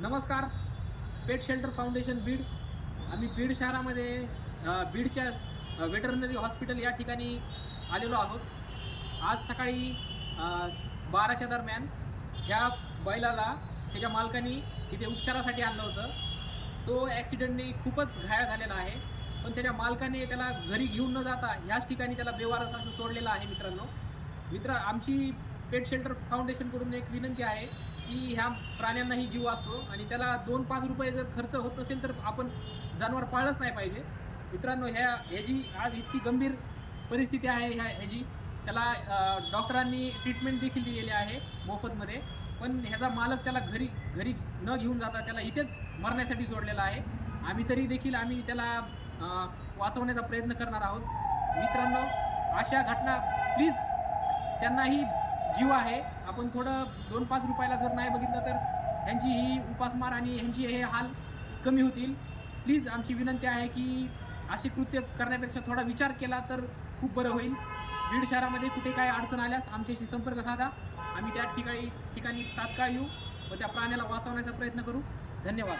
नमस्कार. पेट shelter foundation Beed. आम्ही बीड शहरामध्ये बीडच्या वेटरनरी हॉस्पिटल या ठिकाणी आलेलो आहोत. आज सकाळी 12च्या दरम्यान ह्या बैलाला त्याच्या मालकाने इथे उपचारासाठी आणलं होतं. तो ॲक्सिडेंटने खूपच घायाळ झालेला आहे, पण त्याच्या मालकाने त्याला घरी घेऊन न जाता ह्याच ठिकाणी त्याला बेवारस असं सोडलेलं आहे. आमची पेट शेल्टर फाउंडेशनकडून एक विनंती आहे की ह्या प्राण्यांनाही जीव असतो आणि त्याला 2-5 रुपये जर खर्च होत नसेल तर आपण जनावर पाळलंच नाही पाहिजे. मित्रांनो, ह्याची आज इतकी गंभीर परिस्थिती आहे ह्याची. त्याला डॉक्टरांनी ट्रीटमेंट देखील दिलेली आहे मोफतमध्ये, पण ह्याचा मालक त्याला घरी न घेऊन जाता त्याला इथेच मरण्यासाठी सोडलेला आहे. आम्ही त्याला वाचवण्याचा प्रयत्न करणार आहोत. मित्रांनो, अशा घटना प्लीज, त्यांनाही जीव आहे. आपण थोडं 2-5 रुपयाला जर नाही बघितलं तर ह्यांची ही उपासमार आणि ह्यांची हे हाल कमी होतील. प्लीज आमची विनंती आहे की असे कृत्य करण्यापेक्षा थोडा विचार केला तर खूप बरं होईल. बीड शहरामध्ये कुठे काय अडचण आल्यास आमच्याशी संपर्क साधा. आम्ही त्या ठिकाणी तात्काळ येऊ व त्या प्राण्याला वाचवण्याचा प्रयत्न करू. धन्यवाद.